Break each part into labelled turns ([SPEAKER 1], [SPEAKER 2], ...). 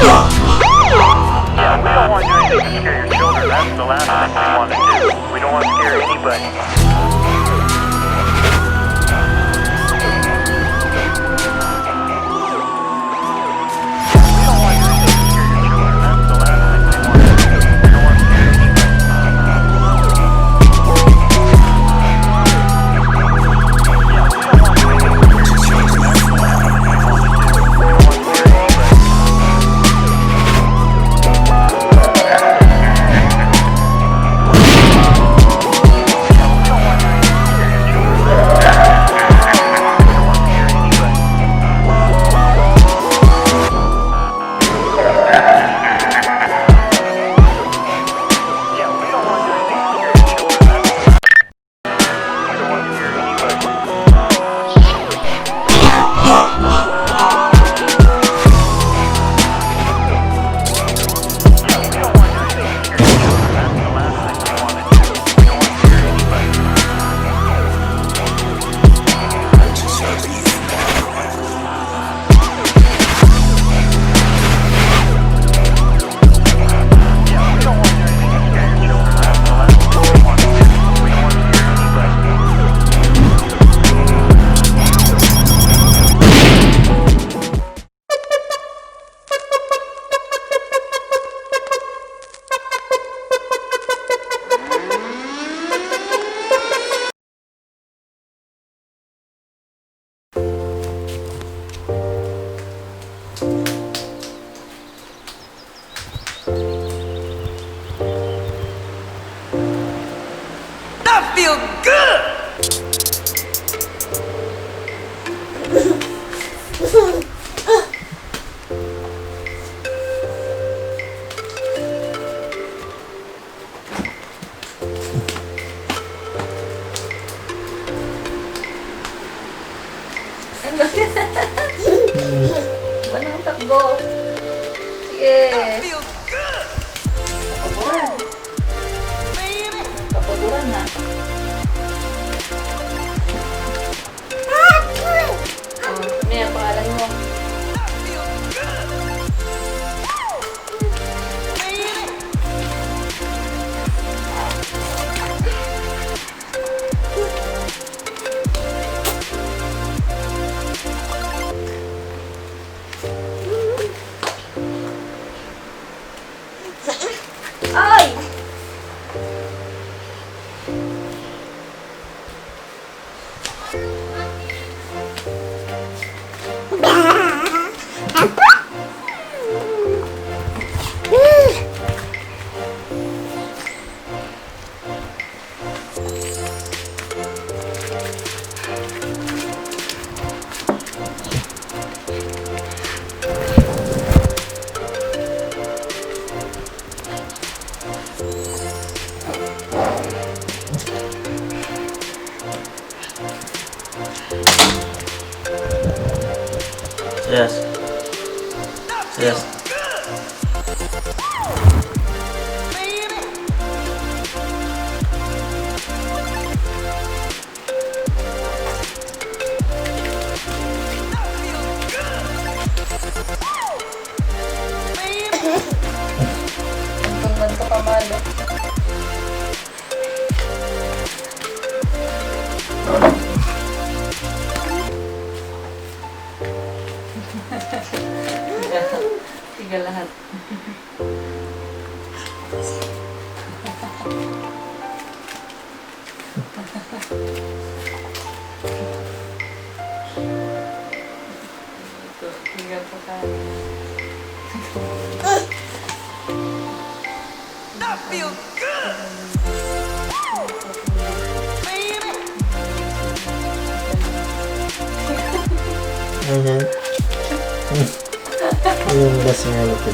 [SPEAKER 1] Yeah, we don't want to do anything to scare your children. That's the last thing we want to do. We don't want to scare anybody.
[SPEAKER 2] Feel good!
[SPEAKER 3] Manang takbo. Sige. Kapaguran. Kapaguran na. Ano yung pangalan mo? Ay!
[SPEAKER 4] Yes. Yes.
[SPEAKER 3] Ganto ka malo. Tiga lahat. Ito, tinggal pa tayo.
[SPEAKER 2] That feels good!
[SPEAKER 4] Yung gas nga ito.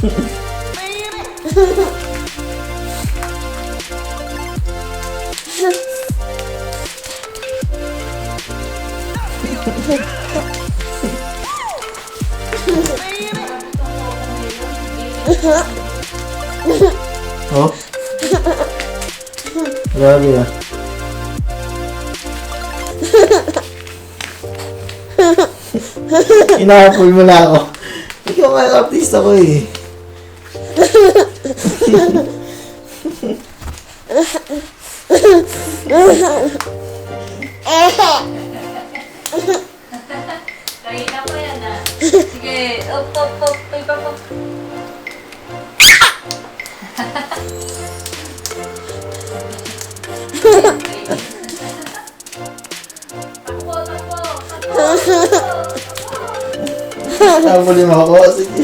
[SPEAKER 4] Oh? Grabe ah. Inaapol mo na ako. Ikaw nga yung artista ko eh.
[SPEAKER 3] Kanina pa yan ah. Sige, up, up, up, up, up, up. Takbo, takbo, takbo.
[SPEAKER 4] Napuli mo ako. Sige.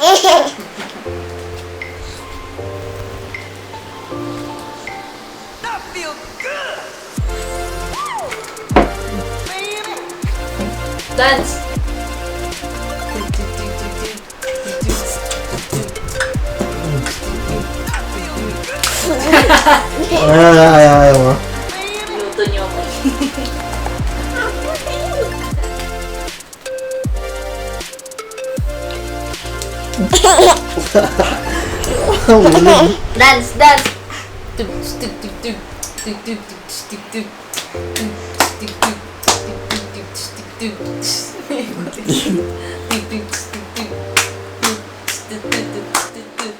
[SPEAKER 2] I feel good. I feel good.
[SPEAKER 3] Dance.
[SPEAKER 4] Ayaw mo.
[SPEAKER 3] Luto niyo ako. Dance, dance. Tug, tug, tug, tug. Tug, tug, tug, tug, tug. Tug, tug, tug, tug, tug, tug, tug. Tug, tug, tug, tug. Tug, tug, tug, tug, tug.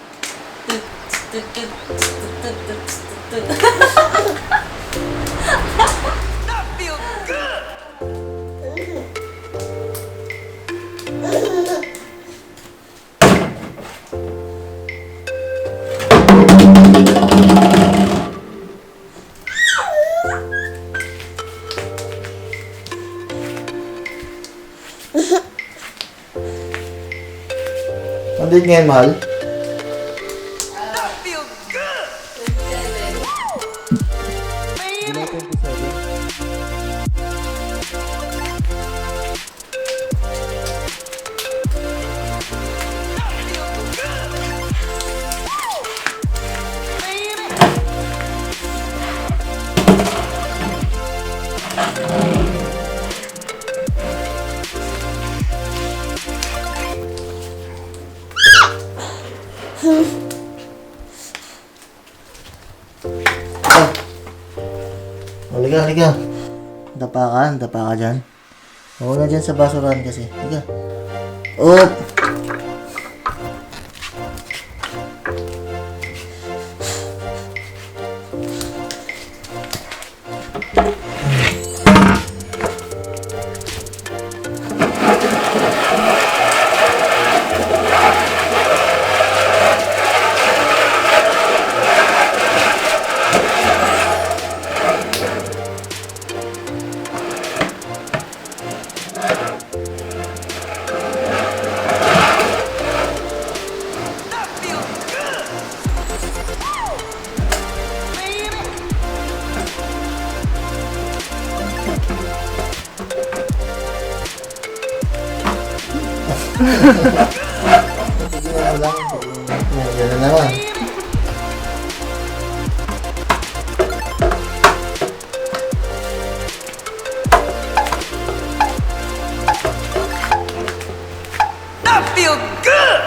[SPEAKER 3] Tug, tug, tug, tug, tug, tug.
[SPEAKER 2] I feel good.
[SPEAKER 4] Ang date ngayon, mahal?
[SPEAKER 2] I feel good.
[SPEAKER 4] July 27. Halika, halika. Dapa ka dyan. Oo na dyan sa basurahan kasi. Halika. Up! Yan lang. Yan na naman.
[SPEAKER 2] I feel good.